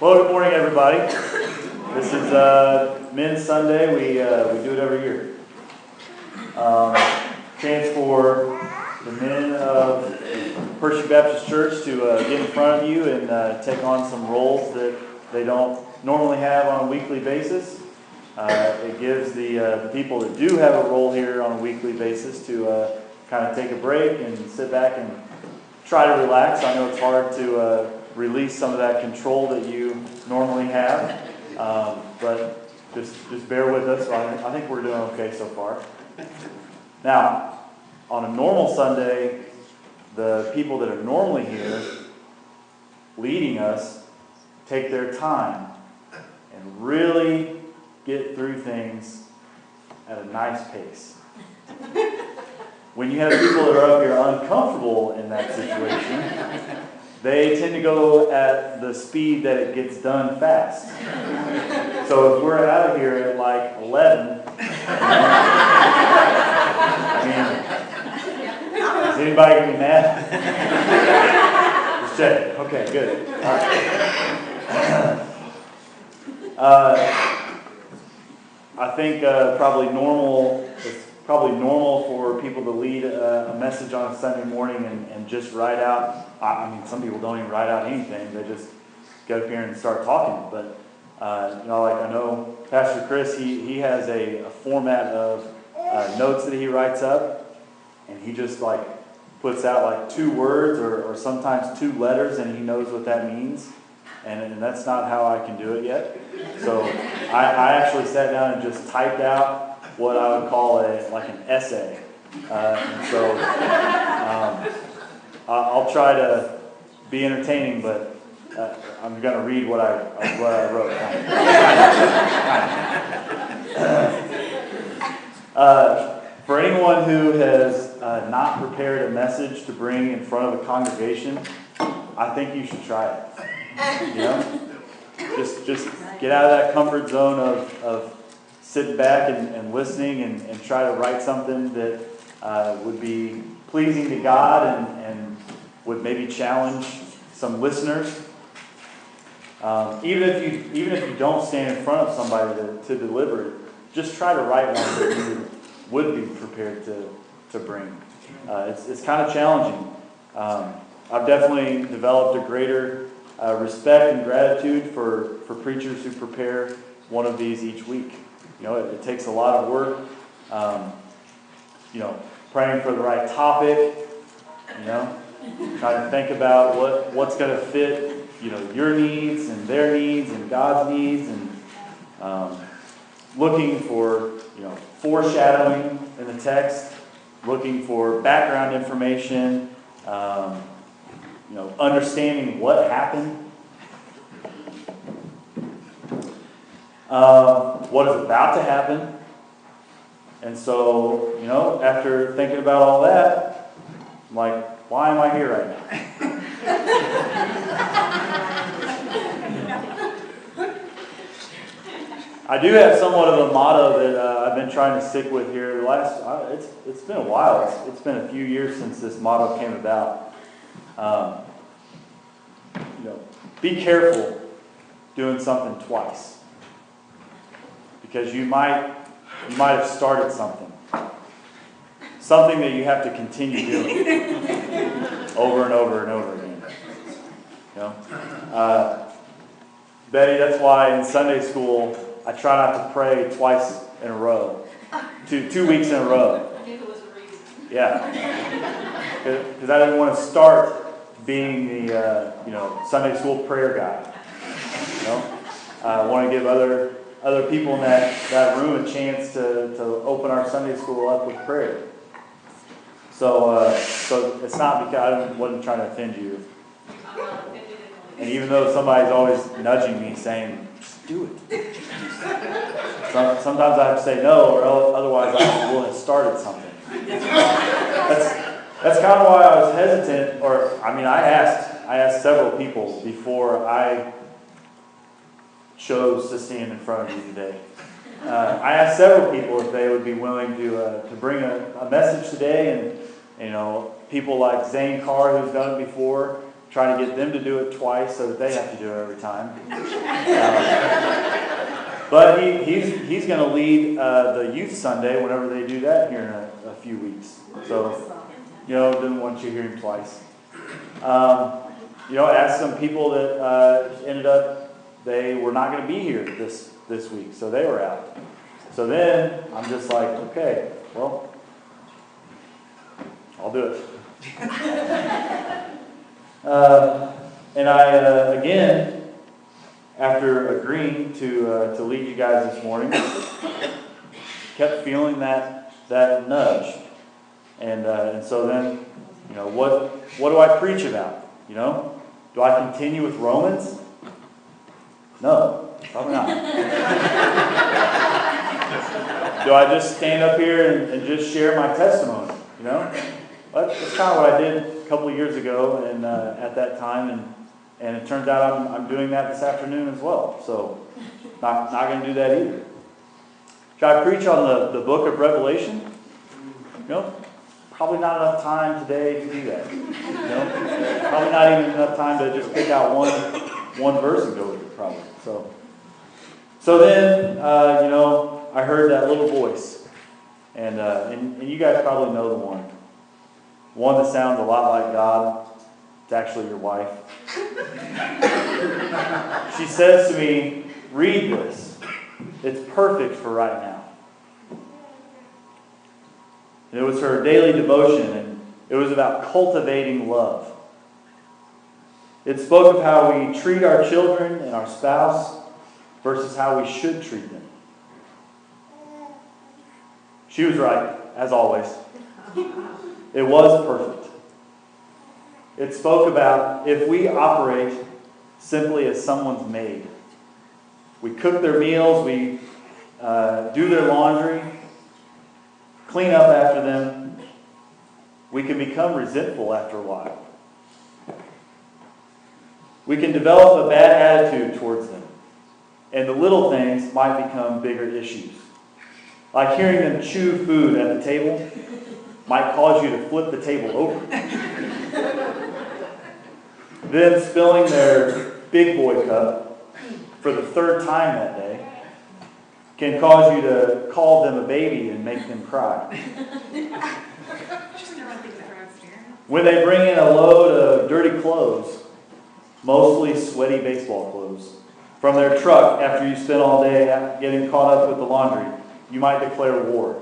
Well, good morning, everybody. This is Men's Sunday. We do it every year. Chance for the men of Perche Baptist Church to get in front of you and take on some roles that they don't normally have on a weekly basis. It gives the people that do have a role here on a weekly basis to kind of take a break and sit back and try to relax. I know it's hard to release some of that control that you normally have, but just bear with us. I think we're doing okay so far. Now, on a normal Sunday, the people that are normally here leading us take their time and really get through things at a nice pace. When you have people that are up here uncomfortable in that situation, they tend to go at the speed that it gets done fast. So if we're out of here at like 11, is anybody going to be mad? Just check. Okay, good. All right. I think it's probably normal for people to lead a message on a Sunday morning and just write out. I mean, some people don't even write out anything. They just get up here and start talking. But, like I know Pastor Chris, he has a format of notes that he writes up. And he just puts out 2 words or sometimes 2 letters, and he knows what that means. And that's not how I can do it yet. So I actually sat down and just typed out what I would call an essay. And so I'll try to be entertaining, but I'm going to read what I wrote. For anyone who has not prepared a message to bring in front of a congregation, I think you should try it. Just get out of that comfort zone of sitting back and listening and try to write something that would be pleasing to God and would maybe challenge some listeners. Even if you don't stand in front of somebody to deliver it, just try to write one that you would be prepared to bring. It's kind of challenging. I've definitely developed a greater respect and gratitude for preachers who prepare one of these each week. It takes a lot of work. Praying for the right topic. Trying to think about what's going to fit. Your needs and their needs and God's needs, and looking for foreshadowing in the text, looking for background information, understanding what happened, what is about to happen. And so, after thinking about all that, I'm like, why am I here right now? I do have somewhat of a motto that I've been trying to stick with here. It's been a while. It's been a few years since this motto came about. Be careful doing something twice, because you might have started something that you have to continue doing over and over and over again. Betty, that's why in Sunday school I try not to pray twice in a row, 2 weeks in a row. I knew there was a reason. Yeah, because I didn't want to start being the Sunday school prayer guy. I want to give other people in that room a chance to open our Sunday school up with prayer. So it's not because I wasn't trying to offend you. I'm not offended. And even though somebody's always nudging me saying, just do it. Sometimes I have to say no, or otherwise I will have started something. That's kind of why I was hesitant, I asked several people before I chose to stand in front of you today. I asked several people if they would be willing to bring a message today, and people like Zane Carr, who's done it before, try to get them to do it twice so that they have to do it every time. But he's going to lead the Youth Sunday whenever they do that here in a few weeks. So, didn't want you to hear him twice. Asked some people that ended up, they were not going to be here this week, so they were out. So then I'm just like, okay, well, I'll do it. And I, again, after agreeing to lead you guys this morning, kept feeling that nudge. And so then, what do I preach about? Do I continue with Romans? No, probably not. Do I just stand up here and just share my testimony? That's kind of what I did a couple of years ago, and at that time, and it turns out I'm doing that this afternoon as well. So, not going to do that either. Should I preach on the book of Revelation? Probably not enough time today to do that. Probably not even enough time to just pick out one verse and go with it. Probably. So then, I heard that little voice, and you guys probably know the one that sounds a lot like God. It's actually your wife. She says to me, "Read this. It's perfect for right now." And it was her daily devotion, and it was about cultivating love. It spoke of how we treat our children and our spouse versus how we should treat them. She was right, as always. It was perfect. It spoke about if we operate simply as someone's maid. We cook their meals, we do their laundry, clean up after them, we can become resentful after a while. We can develop a bad attitude towards them, and the little things might become bigger issues. Like hearing them chew food at the table might cause you to flip the table over. Them spilling their big boy cup for the third time that day can cause you to call them a baby and make them cry. When they bring in a load of dirty clothes, mostly sweaty baseball clothes, from their truck after you spent all day getting caught up with the laundry, you might declare war.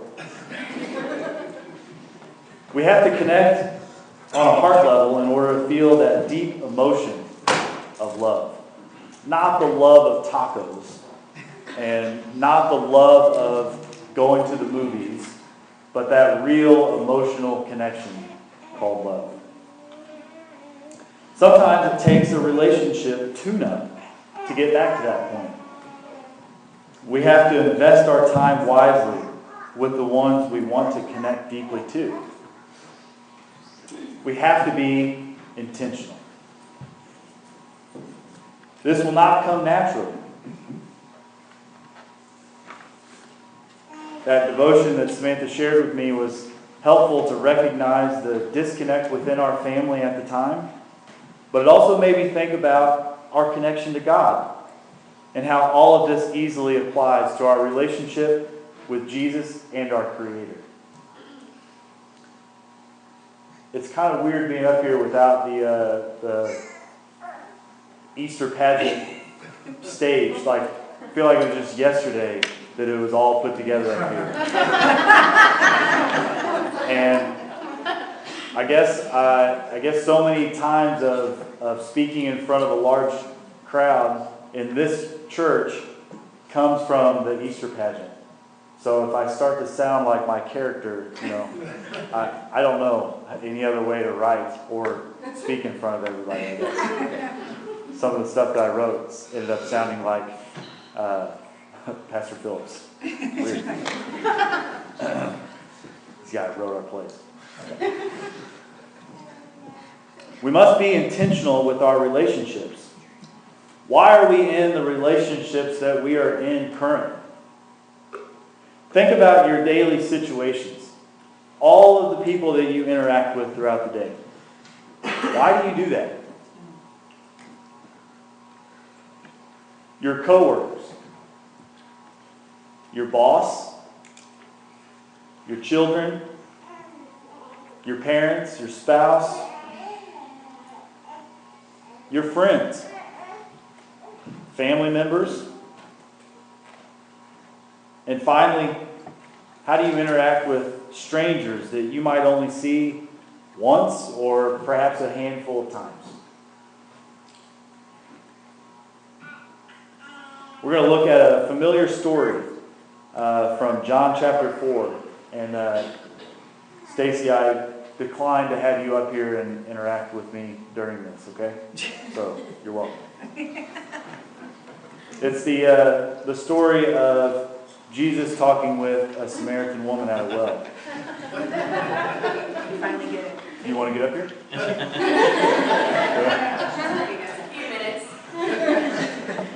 We have to connect on a heart level in order to feel that deep emotion of love. Not the love of tacos, and not the love of going to the movies, but that real emotional connection called love. Sometimes it takes a relationship tune-up to get back to that point. We have to invest our time wisely with the ones we want to connect deeply to. We have to be intentional. This will not come naturally. That devotion that Samantha shared with me was helpful to recognize the disconnect within our family at the time, but it also made me think about our connection to God and how all of this easily applies to our relationship with Jesus and our Creator. It's kind of weird being up here without the Easter pageant stage. I feel like it was just yesterday that it was all put together up here. And I guess so many times of speaking in front of a large crowd in this church comes from the Easter pageant. So if I start to sound like my character, I don't know any other way to write or speak in front of everybody, I guess. Some of the stuff that I wrote ended up sounding like Pastor Phillips. Weird. This guy wrote our plays. Okay. We must be intentional with our relationships. Why are we in the relationships that we are in currently? Think about your daily situations. All of the people that you interact with throughout the day. Why do you do that? your coworkers, your boss, your children, your parents, your spouse, your friends, family members. And finally, how do you interact with strangers that you might only see once or perhaps a handful of times? We're going to look at a familiar story from John chapter 4. And Stacy, I declined to have you up here and interact with me during this, okay? So, you're welcome. It's the story of Jesus talking with a Samaritan woman at a well. You finally get it. You want to get up here? A few minutes.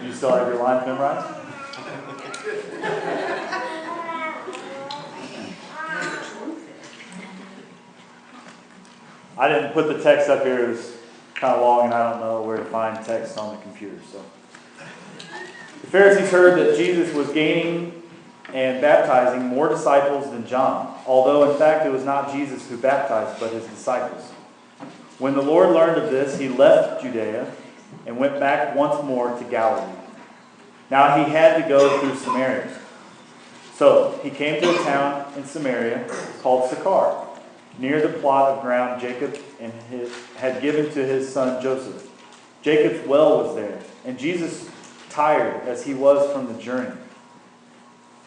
You still have your lines memorized? I didn't put the text up here. It was kind of long, and I don't know where to find text on the computer. So, the Pharisees heard that Jesus was gaining and baptizing more disciples than John, although in fact it was not Jesus who baptized, but his disciples. When the Lord learned of this, he left Judea and went back once more to Galilee. Now he had to go through Samaria. So he came to a town in Samaria called Sychar, near the plot of ground Jacob had given to his son Joseph. Jacob's well was there, and Jesus, tired as he was from the journey,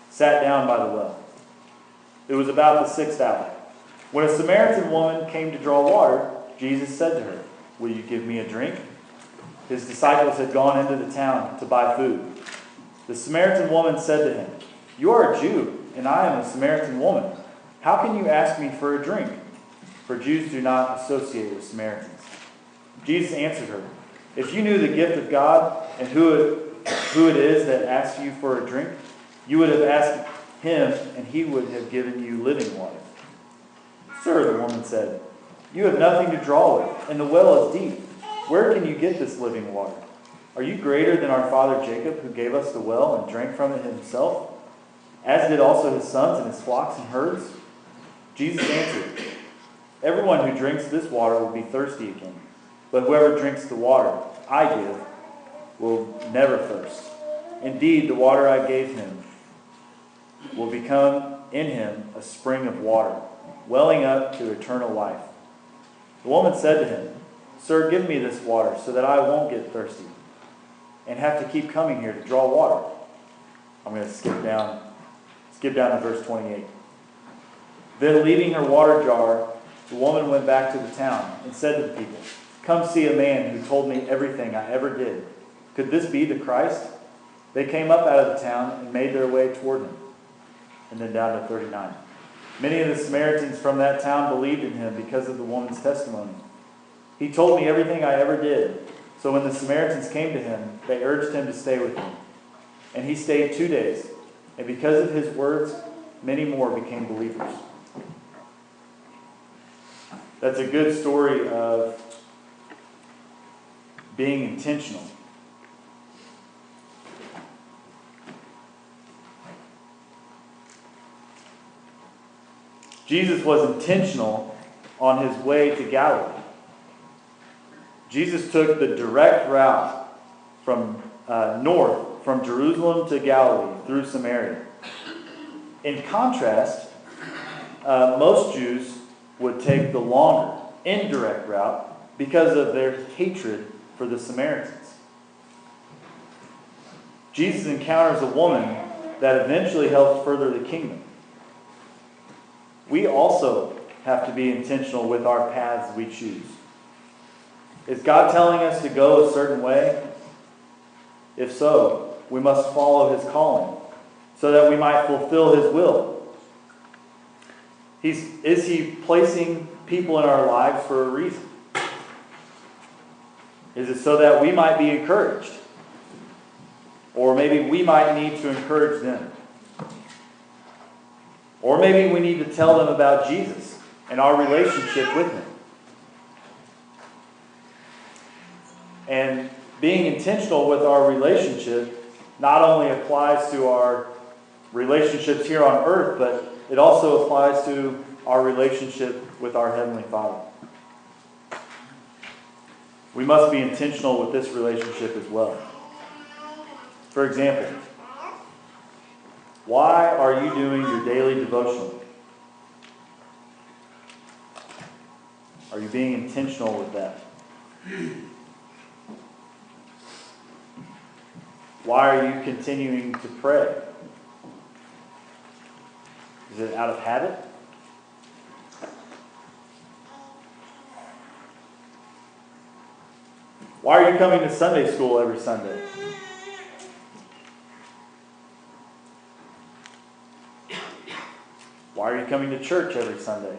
sat down by the well. It was about the 6th hour. When a Samaritan woman came to draw water, Jesus said to her, "Will you give me a drink?" His disciples had gone into the town to buy food. The Samaritan woman said to him, "You are a Jew, and I am a Samaritan woman. How can you ask me for a drink?" For Jews do not associate with Samaritans. Jesus answered her, "If you knew the gift of God and who it is that asks you for a drink, you would have asked him, and he would have given you living water." "Sir," the woman said, "you have nothing to draw with, and the well is deep. Where can you get this living water? Are you greater than our father Jacob, who gave us the well and drank from it himself, as did also his sons and his flocks and herds?" Jesus answered, "Everyone who drinks this water will be thirsty again, but whoever drinks the water I give will never thirst. Indeed, the water I gave him will become in him a spring of water, welling up to eternal life." The woman said to him, "Sir, give me this water so that I won't get thirsty and have to keep coming here to draw water." I'm going to skip down to verse 28. Then, leaving her water jar, the woman went back to the town and said to the people, "Come see a man who told me everything I ever did. Could this be the Christ?" They came up out of the town and made their way toward him. And then down to 39. Many of the Samaritans from that town believed in him because of the woman's testimony. "He told me everything I ever did." So when the Samaritans came to him, they urged him to stay with them. And he stayed 2 days. And because of his words, many more became believers. That's a good story of being intentional. Jesus was intentional on his way to Galilee. Jesus took the direct route from north, from Jerusalem to Galilee, through Samaria. In contrast, most Jews would take the longer, indirect route because of their hatred for the Samaritans. Jesus encounters a woman that eventually helps further the kingdom. We also have to be intentional with our paths we choose. Is God telling us to go a certain way? If so, we must follow his calling so that we might fulfill his will. Is he placing people in our lives for a reason? Is it so that we might be encouraged? Or maybe we might need to encourage them? Or maybe we need to tell them about Jesus and our relationship with him. And being intentional with our relationship not only applies to our relationships here on earth, but it also applies to our relationship with our Heavenly Father. We must be intentional with this relationship as well. For example, why are you doing your daily devotional? Are you being intentional with that? Why are you continuing to pray? Is it out of habit? Why are you coming to Sunday school every Sunday? Why are you coming to church every Sunday?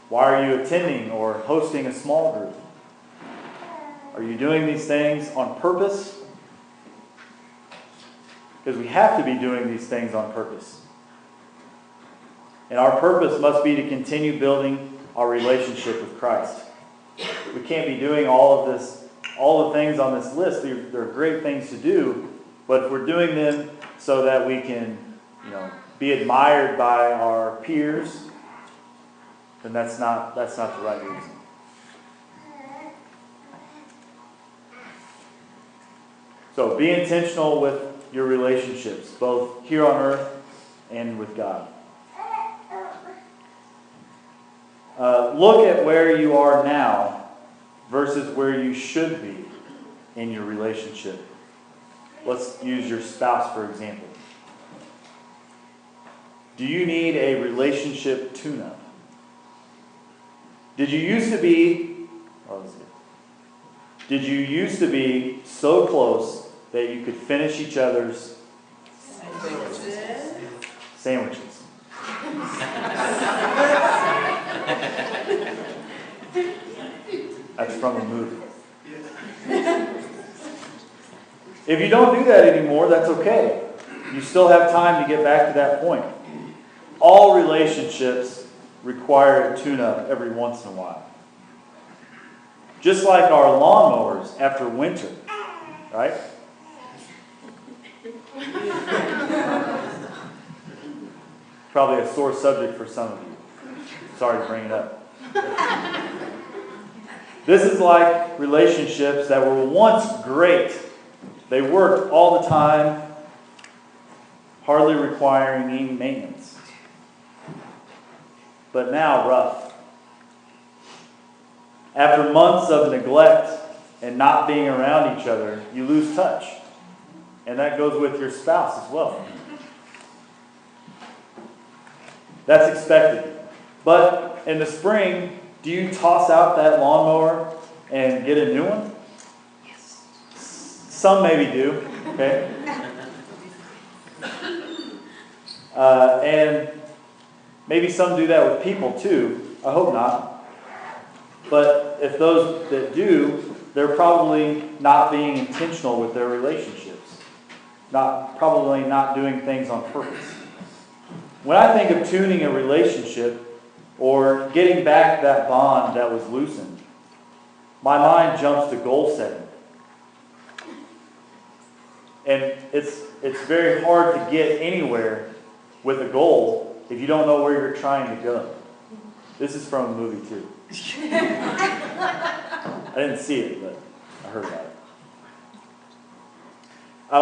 Why are you attending or hosting a small group? Are you doing these things on purpose? Because we have to be doing these things on purpose. And our purpose must be to continue building our relationship with Christ. We can't be doing all of this, all the things on this list. They're great things to do, but if we're doing them so that we can, be admired by our peers, then that's not the right reason. So be intentional with your relationships, both here on earth and with God. Look at where you are now versus where you should be in your relationship. Let's use your spouse, for example. Do you need a relationship tune-up? Did you used to be so close that you could finish each other's sandwiches? That's from a movie. If you don't do that anymore, that's okay. You still have time to get back to that point. All relationships require a tune-up every once in a while. Just like our lawnmowers after winter, right? Probably a sore subject for some of you. Sorry to bring it up. This is like relationships that were once great. They worked all the time, hardly requiring any maintenance. But now rough. After months of neglect and not being around each other, you lose touch. And that goes with your spouse as well. That's expected. But in the spring, do you toss out that lawnmower and get a new one? Yes. Some maybe do, okay? And maybe some do that with people too. I hope not. But if those that do, they're probably not being intentional with their relationships. Probably not doing things on purpose. When I think of tuning a relationship or getting back that bond that was loosened, my mind jumps to goal setting. And it's very hard to get anywhere with a goal if you don't know where you're trying to go. This is from a movie too. I didn't see it, but I heard about it.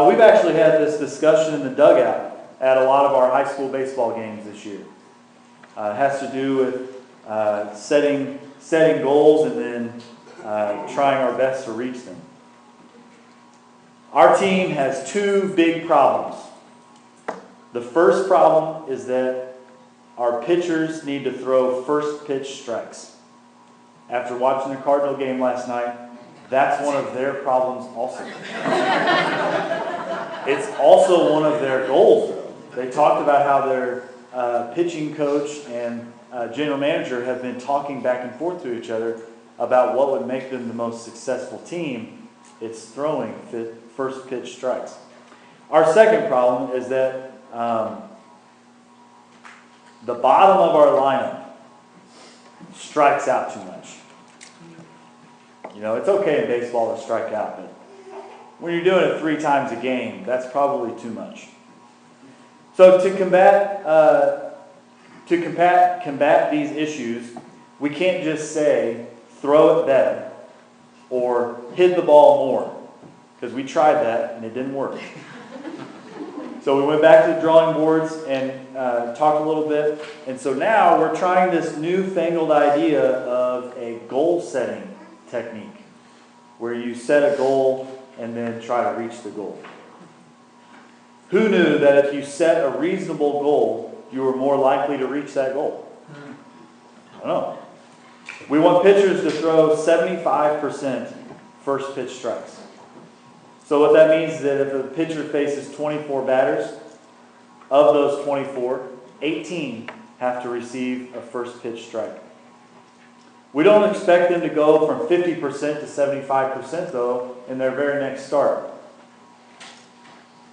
We've actually had this discussion in the dugout at a lot of our high school baseball games this year. It has to do with setting goals and then trying our best to reach them. Our team has two big problems. The first problem is that our pitchers need to throw first pitch strikes. After watching the Cardinal game last night, that's one of their problems also. It's also one of their goals, though. They talked about how their pitching coach and general manager have been talking back and forth to each other about what would make them the most successful team. It's throwing first pitch strikes. Our second problem is that the bottom of our lineup strikes out too much. It's okay in baseball to strike out, but when you're doing it 3 times a game, that's probably too much. So to combat these issues, we can't just say, throw it better, or hit the ball more, because we tried that and it didn't work. So we went back to the drawing boards and talked a little bit. And so now we're trying this newfangled idea of a goal-setting technique, where you set a goal and then try to reach the goal. Who knew that if you set a reasonable goal, you were more likely to reach that goal? I don't know. We want pitchers to throw 75% first pitch strikes. So what that means is that if a pitcher faces 24 batters, of those 24, 18 have to receive a first pitch strike. We don't expect them to go from 50% to 75% though in their very next start.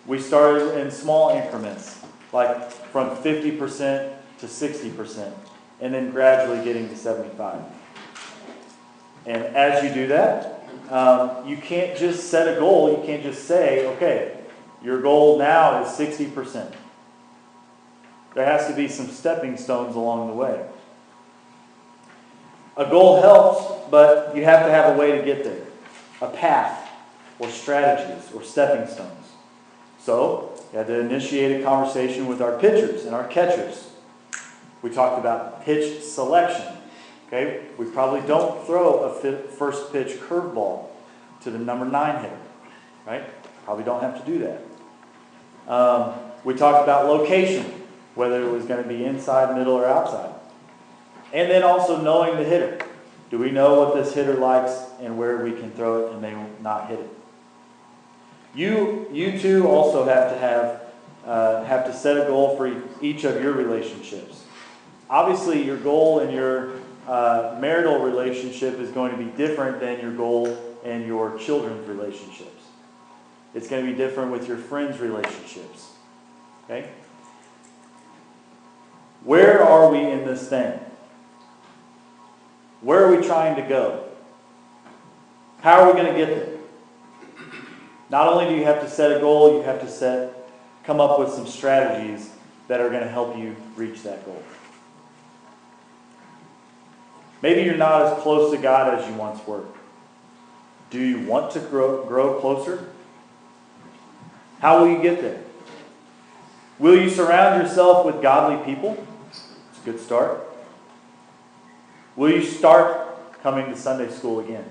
We started in small increments, like from 50% to 60%, and then gradually getting to 75%. And as you do that, you can't just set a goal. You can't just say, okay, your goal now is 60%. There has to be some stepping stones along the way. A goal helps, but you have to have a way to get there. A path, or strategies, or stepping stones. So, you had to initiate a conversation with our pitchers and our catchers. We talked about pitch selection. Okay, we probably don't throw a first pitch curveball to the number 9 hitter, right? Probably don't have to do that. We talked about location, whether it was going to be inside, middle, or outside. And then also knowing the hitter. Do we know what this hitter likes and where we can throw it and they will not hit it? You too also have to set a goal for each of your relationships. Obviously, your goal in your marital relationship is going to be different than your goal in your children's relationships. It's going to be different with your friends' relationships. Okay? Where are we in this thing? Where are we trying to go? How are we going to get there? Not only do you have to set a goal, you have to come up with some strategies that are going to help you reach that goal. Maybe you're not as close to God as you once were. Do you want to grow closer? How will you get there? Will you surround yourself with godly people? It's a good start. Will you start coming to Sunday school again?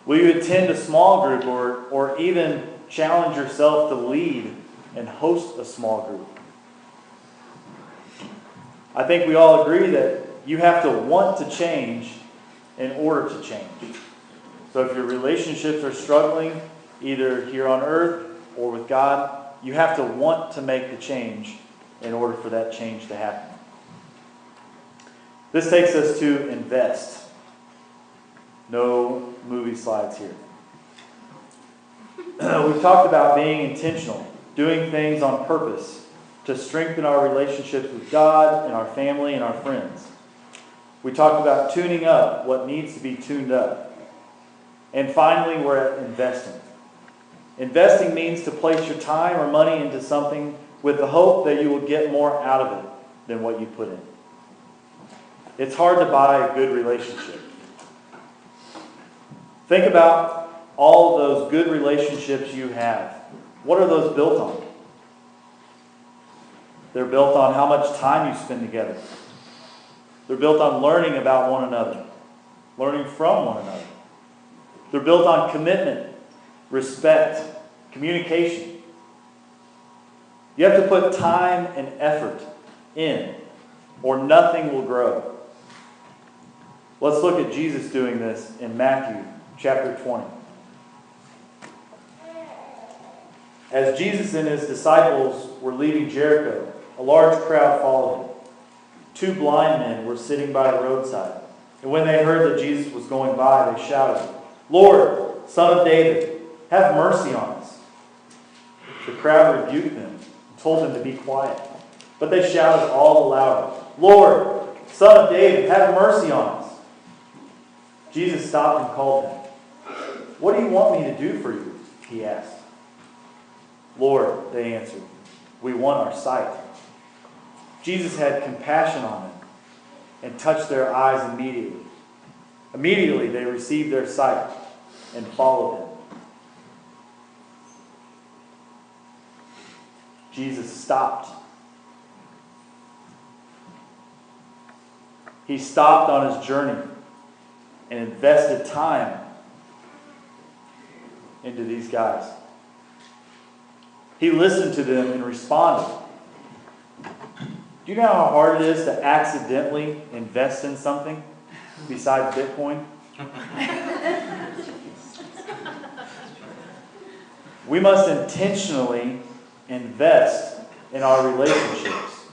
Will you attend a small group or even challenge yourself to lead and host a small group? I think we all agree that you have to want to change in order to change. So if your relationships are struggling, either here on earth or with God, you have to want to make the change in order for that change to happen. This takes us to invest. No movie slides here. We've talked about being intentional, doing things on purpose to strengthen our relationships with God and our family and our friends. We talked about tuning up what needs to be tuned up. And finally, we're at investing. Investing means to place your time or money into something with the hope that you will get more out of it than what you put in. It's hard to buy a good relationship. Think about all of those good relationships you have. What are those built on? They're built on how much time you spend together. They're built on learning about one another, learning from one another. They're built on commitment, respect, communication. You have to put time and effort in, or nothing will grow. Let's look at Jesus doing this in Matthew chapter 20. As Jesus and his disciples were leaving Jericho, a large crowd followed him. 2 blind men were sitting by the roadside. And when they heard that Jesus was going by, they shouted, "Lord, Son of David, have mercy on us." The crowd rebuked them and told them to be quiet. But they shouted all the louder, "Lord, Son of David, have mercy on us." Jesus stopped and called them. "What do you want me to do for you?" he asked. "Lord," they answered, "we want our sight." Jesus had compassion on them and touched their eyes immediately. Immediately they received their sight and followed him. Jesus stopped. He stopped on his journey and invested time into these guys. He listened to them and responded. Do you know how hard it is to accidentally invest in something besides Bitcoin? We must intentionally invest in our relationships.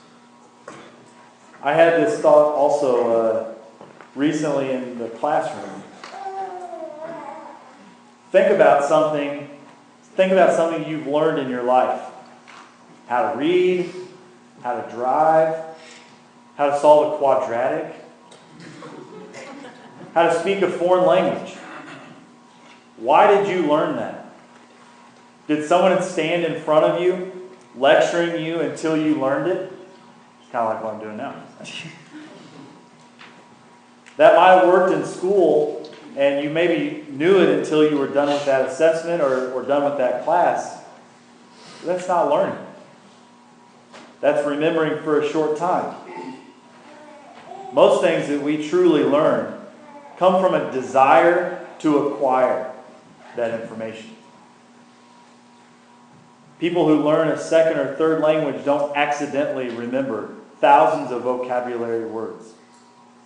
I had this thought also recently in the classroom. Think about something you've learned in your life. How to read, how to drive, how to solve a quadratic, how to speak a foreign language. Why did you learn that? Did someone stand in front of you, lecturing you until you learned it? It's kind of like what I'm doing now. That might have worked in school, and you maybe knew it until you were done with that assessment or done with that class. But that's not learning. That's remembering for a short time. Most things that we truly learn come from a desire to acquire that information. People who learn a second or third language don't accidentally remember thousands of vocabulary words.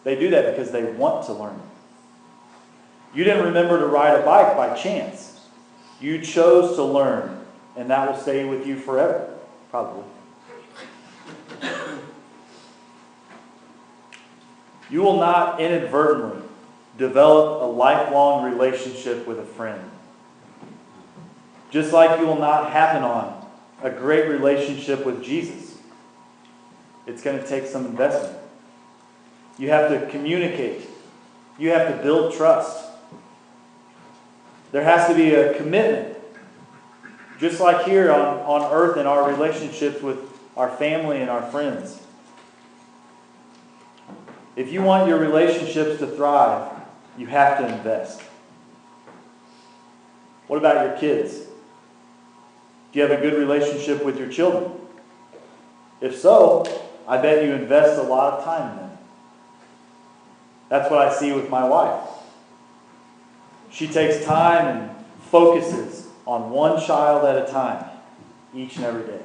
They do that because they want to learn it. You didn't remember to ride a bike by chance. You chose to learn, and that will stay with you forever, probably. You will not inadvertently develop a lifelong relationship with a friend. Just like you will not happen on a great relationship with Jesus. It's going to take some investment. You have to communicate. You have to build trust. There has to be a commitment. Just like here on earth in our relationships with our family and our friends. If you want your relationships to thrive, you have to invest. What about your kids? Do you have a good relationship with your children? If so, I bet you invest a lot of time in them. That's what I see with my wife. She takes time and focuses on one child at a time, each and every day.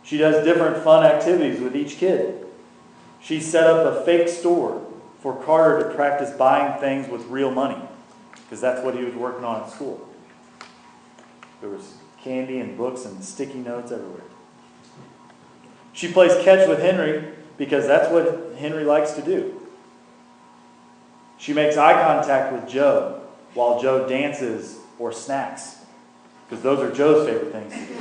She does different fun activities with each kid. She set up a fake store for Carter to practice buying things with real money, because that's what he was working on at school. There was candy and books and sticky notes everywhere. She plays catch with Henry because that's what Henry likes to do. She makes eye contact with Joe while Joe dances or snacks, because those are Joe's favorite things to do.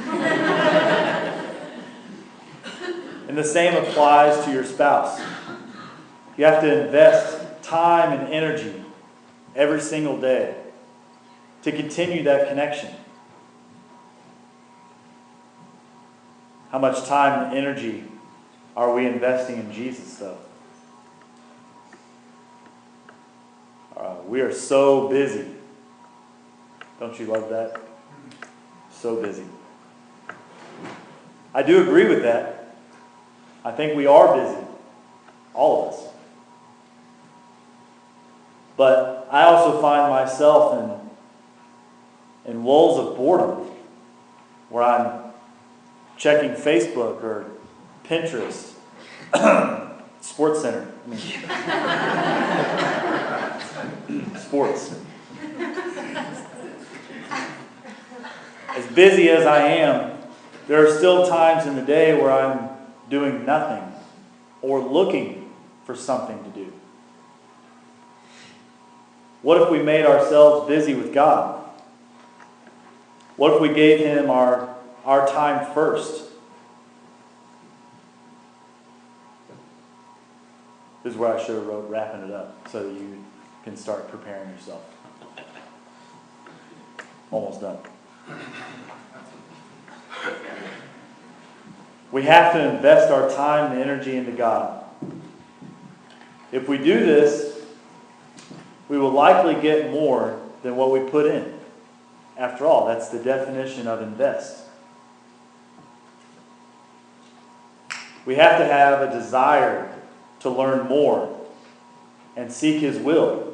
And the same applies to your spouse. You have to invest time and energy every single day to continue that connection. How much time and energy are we investing in Jesus, though? We are so busy. Don't you love that? So busy. I do agree with that. I think we are busy. All of us. But I also find myself in lulls of boredom where I'm checking Facebook or Pinterest, Sports Center. Sports. As busy as I am, there are still times in the day where I'm doing nothing or looking for something to do. What if we made ourselves busy with God? What if we gave Him our time first? This is where I should have wrote wrapping it up so that you can start preparing yourself. Almost done. We have to invest our time and energy into God. If we do this, we will likely get more than what we put in. After all, that's the definition of invest. We have to have a desire to learn more and seek His will.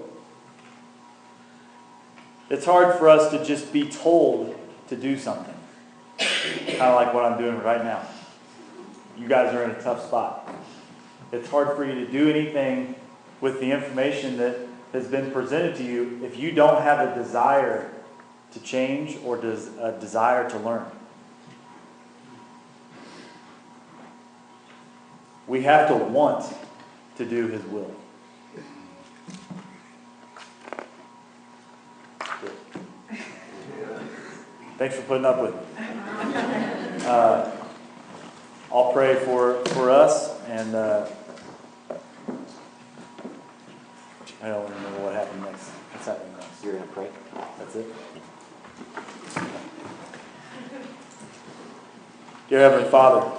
It's hard for us to just be told to do something. Kind of like what I'm doing right now. You guys are in a tough spot. It's hard for you to do anything with the information that has been presented to you if you don't have a desire to change or a desire to learn. We have to want to do His will. Thanks for putting up with me. I'll pray for us, and I don't remember what happened next. What's happening next? You're going to pray? That's it? Dear Heavenly Father,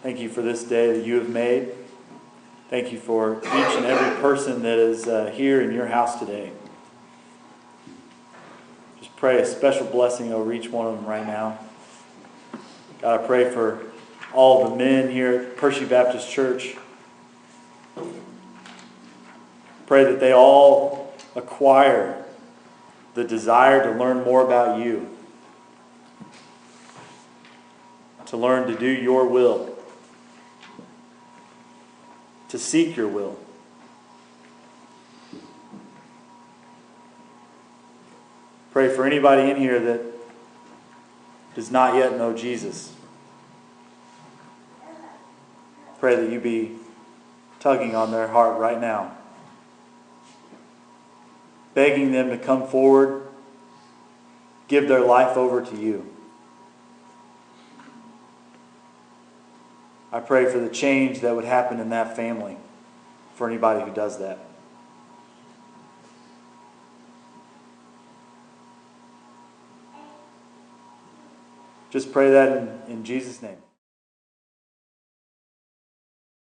thank you for this day that you have made. Thank you for each and every person that is here in your house today. Just pray a special blessing over each one of them right now. God, I pray for all the men here at Perche Baptist Church. Pray that they all acquire the desire to learn more about you, to learn to do your will, to seek your will. Pray for anybody in here that does not yet know Jesus. Pray that you be tugging on their heart right now, begging them to come forward, give their life over to you. I pray for the change that would happen in that family for anybody who does that. Just pray that in Jesus' name.